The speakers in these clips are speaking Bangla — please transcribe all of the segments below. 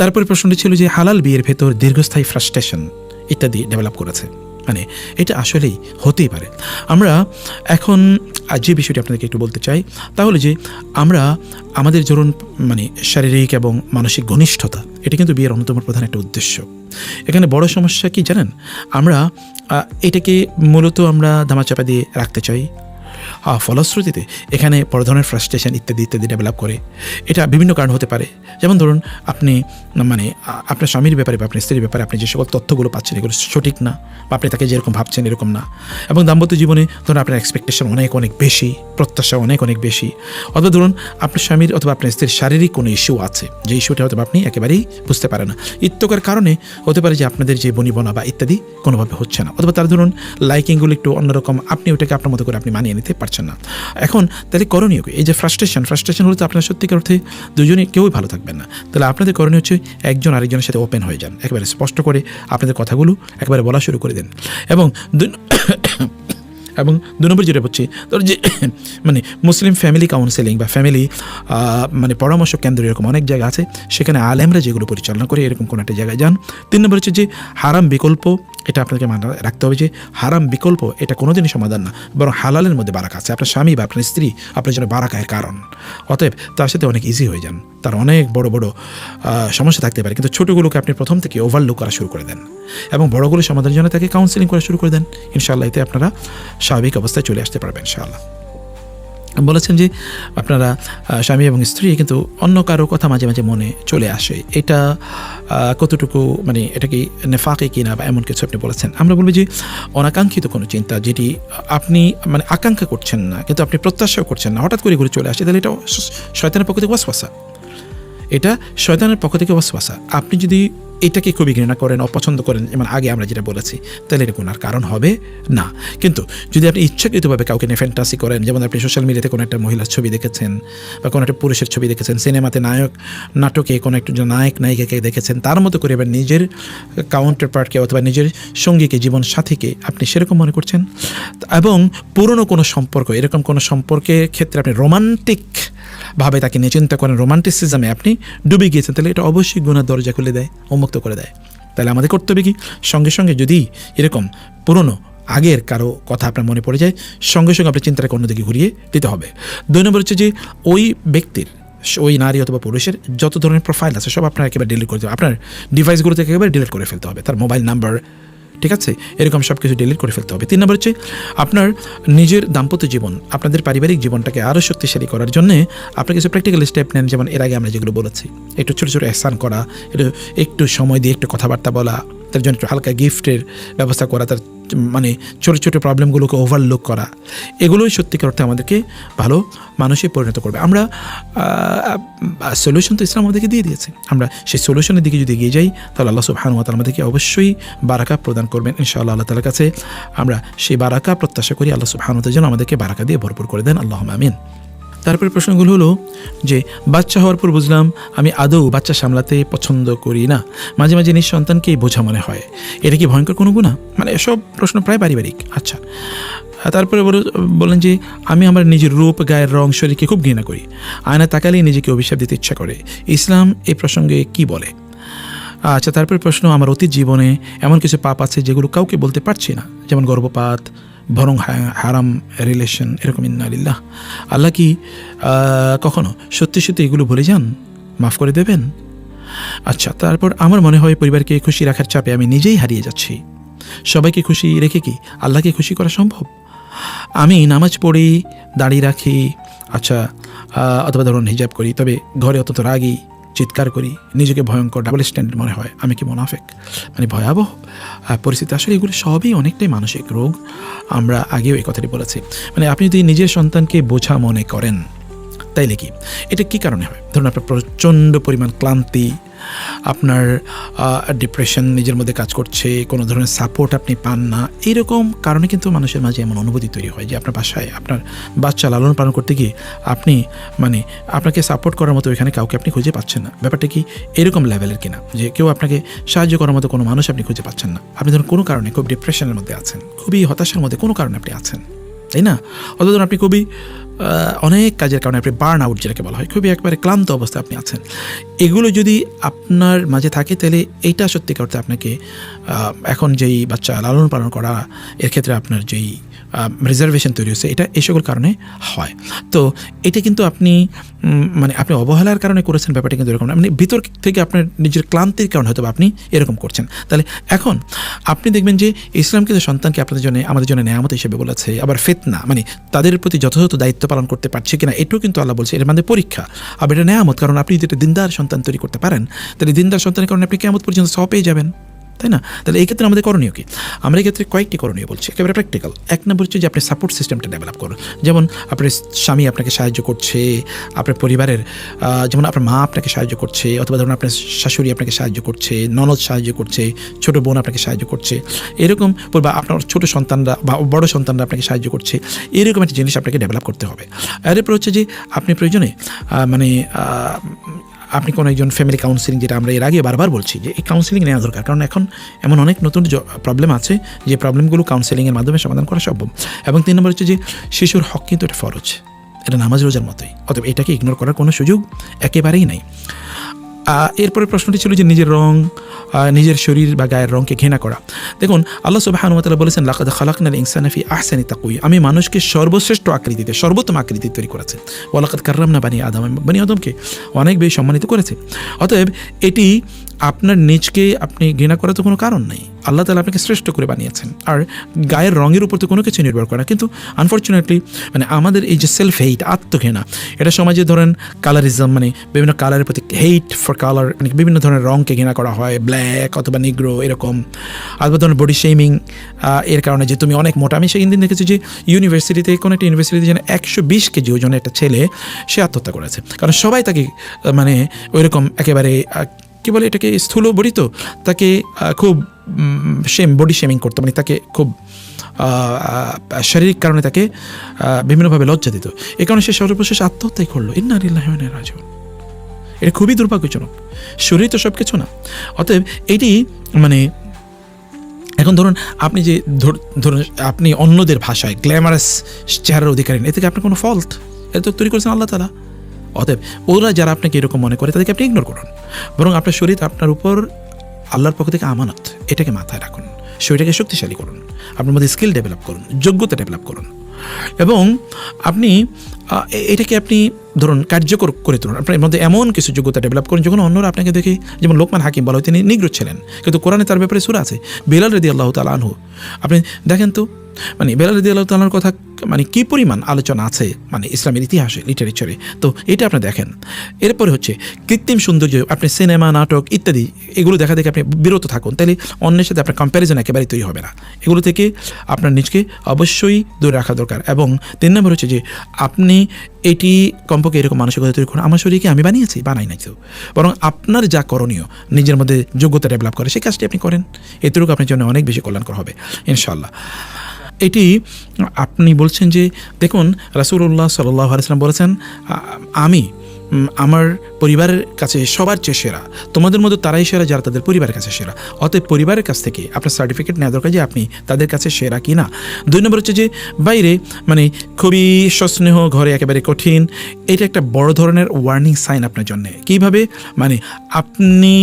তারপরে প্রশ্নটি ছিল যে হালাল বিয়ের ভেতর দীর্ঘস্থায়ী ফ্রাস্ট্রেশন ইত্যাদি ডেভেলপ করেছে, মানে এটা আসলেই হতেই পারে। আমরা এখন যে বিষয়টি আপনাদেরকে একটু বলতে চাই তাহলে যে আমরা আমাদের ধরুন মানে শারীরিক এবং মানসিক ঘনিষ্ঠতা এটা কিন্তু বিয়ের অন্যতম প্রধান একটা উদ্দেশ্য। এখানে বড় সমস্যা কি জানেন, আমরা এটাকে মূলত আমরা ধামাচাপা দিয়ে রাখতে চাই, ফলশ্রুতিতে এখানে বড় ধরনের ফ্রাস্ট্রেশন ইত্যাদি ইত্যাদি ডেভেলপ করে। এটা বিভিন্ন কারণ হতে পারে, যেমন ধরুন আপনি মানে আপনার স্বামীর ব্যাপারে বা আপনার স্ত্রীর ব্যাপারে আপনি যে সকল তথ্যগুলো পাচ্ছেন এগুলো সঠিক না, বা আপনি তাকে যেরকম ভাবছেন এরকম না, এবং দাম্পত্য জীবনে ধরুন আপনার এক্সপেকটেশন অনেক অনেক বেশি, প্রত্যাশা অনেক অনেক বেশি, অথবা ধরুন আপনার স্বামীর অথবা আপনার স্ত্রীর শারীরিক কোনো ইস্যু আছে, যে ইস্যুটা হয়তো আপনি একেবারেই বুঝতে পারেন না। ইত্যকার কারণে হতে পারে যে আপনাদের যে বনিবনা বা ইত্যাদি কোনোভাবে হচ্ছে না, অথবা তার ধরুন লাইকিংগুলো একটু অন্যরকম, আপনি ওটাকে আপনার মতো করে আপনি মানিয়ে নিতে পারছেন না। এখন তাহলে করণীয় কি? এই যে ফ্রাস্ট্রেশন হলে তো আপনার সত্যিকার অর্থে দুজনেই কেউই ভালো থাকবেন না। তাহলে আপনাদের করণীয় হচ্ছে একজন আরেকজনের সাথে ওপেন হয়ে যান, একেবারে স্পষ্ট করে আপনাদের কথাগুলো একেবারে বলা শুরু করে দেন। এবং দু নম্বর যেটা হচ্ছে ধর যে মানে মুসলিম ফ্যামিলি কাউন্সেলিং বা ফ্যামিলি মানে পরামর্শ কেন্দ্র এরকম অনেক জায়গা আছে, সেখানে আলেমরা যেগুলো পরিচালনা করে এরকম কোনো একটা জায়গায় যান। 3 নম্বর হচ্ছে যে হারাম বিকল্প, এটা আপনাকে মাথায় রাখতে হবে যে হারাম বিকল্প এটা কোনোদিনই সমাধান না, বরং হালালের মধ্যে বারাকা আছে। আপনার স্বামী বা আপনার স্ত্রী আপনার জন্য বারাকায়ের কারণ, অতএব তার সাথে অনেক ইজি হয়ে যান। তার অনেক বড় বড় সমস্যা থাকতে পারে, কিন্তু ছোটোগুলোকে আপনি প্রথম থেকে ওভারলুক করা শুরু করে দেন এবং বড়গুলো সমাধানের জন্য তাকে কাউন্সেলিং করা শুরু করে দেন। ইনশাআল্লাহ এতে আপনারা স্বাভাবিক অবস্থায় চলে আসতে পারবেন ইনশাআল্লাহ। বলেছেন যে আপনারা স্বামী এবং স্ত্রী কিন্তু অন্য কারো কথা মাঝে মাঝে মনে চলে আসে, এটা কতটুকু মানে এটা কি নেফাকে কিনা বা এমন কিছু আপনি বলেছেন। আমরা বলবো যে অনাকাঙ্ক্ষিত কোনো চিন্তা যেটি আপনি মানে আকাঙ্ক্ষা করছেন না কিন্তু আপনি প্রত্যাশাও করছেন না, হঠাৎ করে ঘুরে চলে আসে, তাহলে এটা শয়তানের পক্ষ থেকে ওয়াসওয়াসা, এটা শয়তানের পক্ষ থেকে ওয়াসওয়াসা। আপনি যদি এটাকে খুবই ঘৃণা করেন, অপছন্দ করেন, যেমন আগে আমরা যেটা বলেছি, তাহলে এটা গুনার কারণ হবে না। কিন্তু যদি আপনি ইচ্ছাকৃতভাবে কাউকে নিয়ে ফ্যান্টাসি করেন, যেমন আপনি সোশ্যাল মিডিয়াতে কোনো একটা মহিলার ছবি দেখেছেন বা কোনো একটা পুরুষের ছবি দেখেছেন, সিনেমাতে নাটকে কোনো একটা নায়ক নায়িকাকে দেখেছেন, তার মতো করে এবার নিজের কাউন্টার পার্টকে অথবা নিজের সঙ্গীকে, জীবন সাথীকে আপনি সেরকম মনে করছেন, এবং পুরনো কোনো সম্পর্ক, এরকম কোনো সম্পর্কের ক্ষেত্রে আপনি রোমান্টিক ভাবে তাকে নিয়ে চিন্তা করেন, রোমান্টিসিজমে আপনি ডুবে গিয়েছেন, তাহলে এটা অবশ্যই গুনার দরজা খুলে দেয়, উন্মুক্ত করে দেয়। তাহলে আমাদের কর্তব্য কি, সঙ্গে সঙ্গে যদি এরকম পুরনো আগের কারো কথা আপনার মনে পড়ে যায়, সঙ্গে সঙ্গে আপনার চিন্তাটাকে অন্যদিকে ঘুরিয়ে দিতে হবে। 2 নম্বর হচ্ছে যে ওই ব্যক্তির, ওই নারী অথবা পুরুষের যত ধরনের প্রোফাইল আছে সব আপনার একেবারে ডিলিট করতে হবে, আপনার ডিভাইসগুলো থেকে একেবারে ডিলিট করে ফেলতে হবে, তার মোবাইল নাম্বার, ঠিক আছে, এরকম সব কিছু ডিলিট করে ফেলতে হবে। 3 নম্বর হচ্ছে আপনার নিজের দাম্পত্য জীবন, আপনাদের পারিবারিক জীবনটাকে আরও শক্তিশালী করার জন্য আপনার কিছু প্র্যাকটিক্যাল স্টেপ নেন, যেমন এর আগে আমরা যেগুলো বলেছি, একটু ছোটো ছোটো এহসান করা, একটু সময় দিয়ে একটু কথাবার্তা বলা, তার জন্য একটু হালকা গিফটের ব্যবস্থা করা, তার মানে ছোটো ছোটো প্রবলেমগুলোকে ওভারলুক করা, এগুলোই সত্যিকার অর্থে আমাদেরকে ভালো মানুষে পরিণত করবে। আমরা সলিউশন তো ইসলাম আমাদেরকে দিয়ে দিয়েছে, আমরা সেই সলিউশনের দিকে যদি এগিয়ে যাই তাহলে আল্লাহ সুবহানাহু ওয়া তাআলা আমাদেরকে অবশ্যই বারাকা প্রদান করবেন ইনশাআল্লাহ। আল্লাহ তাআলার কাছে আমরা সেই বারাকা প্রত্যাশা করি, আল্লাহ সুবহানাহু ওয়া তাআলা যেন আমাদেরকে বারাকা দিয়ে ভরপুর করে দেন, আল্লাহুম্মা আমিন। তারপরে প্রশ্নগুলো হলো যে বাচ্চা হওয়ার পর বুঝলাম আমি আদৌ বাচ্চা সামলাতে পছন্দ করি না, মাঝে মাঝে নিঃসন্তানকেই বোঝা মনে হয়, এটা কি ভয়ঙ্কর কোনো গুনাহ? মানে এসব প্রশ্ন প্রায় পারিবারিক। আচ্ছা, তারপরে বলেন যে আমি আমার নিজের রূপ, গায়ের রং, শরীরকে খুব ঘৃণা করি, আয়না তাকালেই নিজেকে অভিশাপ দিতে ইচ্ছা করে, ইসলাম এই প্রসঙ্গে কি বলে? আচ্ছা, তারপরে প্রশ্ন, আমার অতীত জীবনে এমন কিছু পাপ আছে যেগুলো কাউকে বলতে পারছি না, যেমন গর্ভপাত, বরং হারাম রিলেশন, এরকম। ইন্না লিল্লাহ। আল্লাহ কি কখনো সত্যি সত্যি এগুলো ভুলে যান? মাফ করে দেবেন? আচ্ছা, তারপর আমার মনে হয় পরিবারকে খুশি রাখার চাপে আমি নিজেই হারিয়ে যাচ্ছি, সবাইকে খুশি রেখে কি আল্লাহকে খুশি করা সম্ভব? আমি নামাজ পড়ি, দাঁড়িয়ে রাখি, আচ্ছা, অথবা ধরুন হিজাব করি, তবে ঘরে অত্যন্ত রাগী, চিৎকার করি, নিজেকে ভয়ঙ্কর, ডাবল স্ট্যান্ডার্ড মনে হয়, আমি কি মুনাফিক? মানে ভয়াবহ পরিস্থিতি। আসলে এগুলো সবই অনেকটাই মানসিক রোগ, আমরা আগেও এই কথাটি বলেছি। মানে আপনি যদি নিজের সন্তানকে বোঝা মনে করেন তাইলে কি, এটা কি কারণে হয়? ধরুন আপনার প্রচণ্ড পরিমাণ ক্লান্তি, আপনার ডিপ্রেশন নিজের মধ্যে কাজ করছে, কোনো ধরনের সাপোর্ট আপনি পান না, এইরকম কারণে কিন্তু মানুষের মাঝে এমন অনুভূতি তৈরি হয় যে আপনার বাসায় আপনার বাচ্চা লালন পালন করতে গিয়ে আপনি মানে আপনাকে সাপোর্ট করার মতো এখানে কাউকে আপনি খুঁজে পাচ্ছেন না। ব্যাপারটা কি এরকম লেভেলের কিনা যে কেউ আপনাকে সাহায্য করার মতো কোনো মানুষ আপনি খুঁজে পাচ্ছেন না? আপনি ধরুন কোনো কারণে খুব ডিপ্রেশনের মধ্যে আছেন, খুবই হতাশার মধ্যে কোনো কারণে আপনি আছেন, তাই না? অথচ আপনি খুবই অনেক কাজের কারণে আপনি বার্ন আউট যেটাকে বলা হয়, খুবই একবারে ক্লান্ত অবস্থায় আপনি আছেন, এগুলো যদি আপনার মাঝে থাকে তাহলে এইটা সত্যি করতে আপনাকে এখন যেই বাচ্চা লালন পালন করা এর ক্ষেত্রে আপনার যেই রিজার্ভেশন তৈরি হচ্ছে এটা এই সকল কারণে হয়। তো এটা কিন্তু আপনি মানে আপনি অবহেলার কারণে করেছেন ব্যাপারটা কিন্তু এরকম না, আপনি ভিতর থেকে আপনার নিজের ক্লান্তির কারণে হয়তো আপনি এরকম করছেন। তাহলে এখন আপনি দেখবেন যে ইসলাম কিন্তু সন্তানকে আপনাদের জন্য আমাদের জন্য নেয়ামত হিসেবে বলেছে, আবার ফিতনা মানে তাদের প্রতি যথাযথ দায়িত্ব পালন করতে পারছে কিনা এটাও কিন্তু আল্লাহ বলছে, এর মানে পরীক্ষা। আবার এটা নেয়ামত, কারণ আপনি যদি একটা দিনদার সন্তান তৈরি করতে পারেন তাহলে দিনদার সন্তানের কারণে আপনি কিয়ামত পর্যন্ত সওয়াব পেয়ে যাবেন, তাই না? তাহলে এই ক্ষেত্রে আমাদের করণীয় কি? আমরা এই ক্ষেত্রে কয়েকটি করণীয় বলছি, একেবারে প্র্যাকটিক্যাল। এক নম্বর হচ্ছে যে আপনি সাপোর্ট সিস্টেমটা ডেভেলপ করুন। যেমন আপনার স্বামী আপনাকে সাহায্য করছে, আপনার পরিবারের যেমন আপনার মা আপনাকে সাহায্য করছে, অথবা ধরুন আপনার শাশুড়ি আপনাকে সাহায্য করছে, ননদ সাহায্য করছে, ছোটো বোন আপনাকে সাহায্য করছে, এরকম বা আপনার ছোটো সন্তানরা বা বড় সন্তানরা আপনাকে সাহায্য করছে, এরকম একটা জিনিস আপনাকে ডেভেলপ করতে হবে। এরপর হচ্ছে যে আপনি প্রয়োজনে মানে আপনি কোনো একজন ফ্যামিলি কাউন্সিলিং, যেটা আমরা এর আগে বারবার বলছি যে এই কাউন্সিলিং নেওয়া দরকার, কারণ এখন এমন অনেক নতুন প্রবলেম আছে যে প্রবলেমগুলো কাউন্সিলিংয়ের মাধ্যমে সমাধান করা সম্ভব। এবং 3 নম্বর হচ্ছে যে শিশুর হক কিন্তু এটা ফরজ, এটা নামাজ রোজার মতোই, অতএব এটাকে ইগনোর করার কোনো সুযোগ একেবারেই নেই। এরপরে প্রশ্নটি ছিল যে নিজের রং, নিজের শরীর বা গায়ের রঙকে ঘৃণা করা। দেখুন আল্লাহ সুবহানাহু ওয়া তাআলা বলেছেন লাকাদ খালাকনাল ইনসানা ফি আহসানি তাকওয়িম, আমি মানুষকে সর্বশ্রেষ্ঠ আকৃতিতে সর্বোত্তম আকৃতিতে তৈরি করেছি। ওয়া লাকাদ কাররামনা বানি আদমকে অনেক বেশি সম্মানিত করেছে। অতএব এটি আপনার নিজকে আপনি ঘৃণা করার তো কোনো কারণ নেই, আল্লাহ তাআলা আপনাকে শ্রেষ্ঠ করে বানিয়েছেন। আর গায়ের রঙের উপর তো কোনো কিছু নির্ভর করে না, কিন্তু আনফর্চুনেটলি মানে আমাদের এই যে সেলফ হেইট, আত্মঘৃণা, এটা সমাজে ধরেন কালারিজম মানে বিভিন্ন কালারের প্রতি হেইট ফর কালার, মানে বিভিন্ন ধরনের রঙকে ঘৃণা করা হয়, ব্ল্যাক অথবা নিগ্রো এরকম, অথবা ধরনের বডি শেমিং এর কারণে যে তুমি অনেক মোটা। আমি সেই দিন দেখেছি যে ইউনিভার্সিটিতে কোনো একটা ইউনিভার্সিটিতে যেন 120 কেজি ওজনের একটা ছেলে সে আত্মহত্যা করেছে, কারণ সবাই তাকে মানে ওইরকম একেবারে কী বলে এটাকে স্থূল বডি, তো তাকে খুব বডি শেমিং করতো, মানে তাকে খুব শারীরিক কারণে তাকে বিভিন্নভাবে লজ্জা দিত। এই কারণে সে সর্বশেষ আত্মহত্যাই করলো। ইন্না লিল্লাহি ওয়া ইন্না ইলাইহি রাজিউন। এটা খুবই দুর্ভাগ্যজনক, শরীর তো সব কিছু না। অতএব এটি মানে এখন ধরুন আপনি যে ধরুন আপনি অন্যদের ভাষায় গ্ল্যামারাস চেহারার অধিকারী, এ থেকে আপনার কোনো ফল্ট, এটা তো তৈরি করেছেন আল্লাহ তাআলা। অতএব ওরা যারা আপনাকে এরকম মনে করে তাদেরকে আপনি ইগনোর করুন, বরং আপনার শরীর আপনার উপর আল্লাহর পক্ষ থেকে আমানত, এটাকে মাথায় রাখুন, শরীরটাকে শক্তিশালী করুন, আপনার মধ্যে স্কিল ডেভেলপ করুন, যোগ্যতা ডেভেলপ করুন, এবং আপনি এটাকে আপনি ধরুন কার্যকর করে তুলুন। আপনার মধ্যে এমন কিছু যোগ্যতা ডেভেলপ করুন যখন অন্যরা আপনাকে দেখে, যেমন লোকমান হাকিম বলা হয় তিনি নিগ্রো ছিলেন, কিন্তু কোরআনে তার ব্যাপারে সূরা আছে। বেলাল রাদিয়াল্লাহু তাআলা আনহু, আপনি দেখেন তো মানে বেলাল রাদিয়াল্লাহু তাআলার কথা মানে কী পরিমাণ আলোচনা আছে মানে ইসলামের ইতিহাসে, লিটারেচারে, তো এটা আপনি দেখেন। এরপরে হচ্ছে কৃত্রিম সৌন্দর্য, আপনি সিনেমা, নাটক ইত্যাদি এগুলো দেখা দেখে আপনি বিরত থাকুন, তাহলে অন্যের সাথে আপনার কম্প্যারিজন একেবারেই তৈরি হবে না। এগুলো থেকে আপনার নিজকে অবশ্যই দূরে রাখা দরকার। এবং 3 নম্বর হচ্ছে যে আপনি এটি কমপক্ষে এরকম মানসিকতা তৈরি করুন, আমার শরীরকে আমি বানাই নাই তো, বরং আপনার যা করণীয় নিজের মধ্যে যোগ্যতা ডেভেলপ করে সেই কাজটি আপনি করেন, এতটুকু আপনার জন্য অনেক বেশি কল্যাণকর হবে ইনশাআল্লাহ। এটি আপনি বলছেন যে দেখুন রাসূলুল্লাহ সাল্লাল্লাহু আলাইহি ওয়াসাল্লাম বলেছেন আমি আমার পরিবারের কাছে সবার চেয়ে সেরা, তোমাদের মধ্যে তারাই সেরা যারা তাদের পরিবারের কাছে সেরা। অতএব পরিবারের কাছ থেকে আপনার সার্টিফিকেট নেওয়া দরকার যে আপনি তাদের কাছে সেরা কি না। 2 নম্বর হচ্ছে যে বাইরে মানে খুবই সস্নেহ, ঘরে একেবারে কঠিন, এটা একটা বড় ধরনের ওয়ার্নিং সাইন আপনার জন্য। কীভাবে মানে আপনি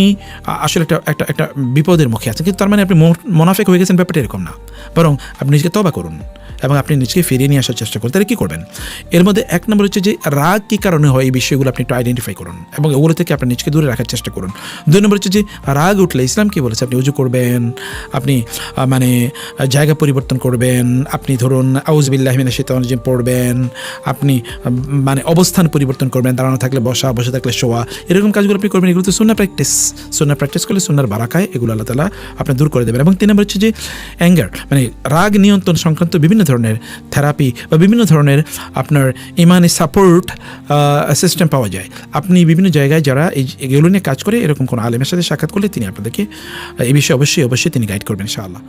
আসলে একটা বিপদের মুখে আছেন, কিন্তু তার মানে আপনি মোনাফেক হয়ে গেছেন, ব্যাপারটা এরকম না, বরং আপনি নিজেকে তওবা করুন এবং আপনি নিজেকে ফিরিয়ে নিয়ে আসার চেষ্টা করুন। তাহলে কী করবেন? এর মধ্যে 1 নম্বর হচ্ছে যে রাগ কী কারণে হয় এই বিষয়গুলো আপনি একটু আইডেন্টিফাই করুন এবং ওগুলো থেকে আপনি নিজেকে দূরে রাখার চেষ্টা করুন। 2 নম্বর হচ্ছে যে রাগ উঠলে ইসলাম কী বলেছে, আপনি উজু করবেন, আপনি মানে জায়গা পরিবর্তন করবেন, আপনি ধরুন আউযু বিল্লাহি মিনাশ শাইতানির রাজিম পড়বেন, আপনি মানে অবস্থান পরিবর্তন করবেন, দাঁড়ানো থাকলে বসা, বসে থাকলে শোয়া, এরকম কাজগুলো আপনি করবেন। এগুলো তো সুন্নাহ প্র্যাকটিস করলে সুন্নাহর বারাকায় এগুলো আল্লাহ তাআলা আপনি দূর করে দেবেন। এবং 3 নম্বর হচ্ছে যে অ্যাঙ্গার মানে রাগ নিয়ন্ত্রণ সংক্রান্ত বিভিন্ন ধরনের থেরাপি বা বিভিন্ন ধরনের আপনার ইমানি সাপোর্ট সিস্টেম পাওয়া যায়। আপনি বিভিন্ন জায়গায় যারা এগুলো নিয়ে কাজ করে এরকম কোনো আলেমের সাথে সাক্ষাৎ করলে তিনি আপনাদেরকে এই বিষয়ে অবশ্যই তিনি গাইড করবেন ইনশাআল্লাহ।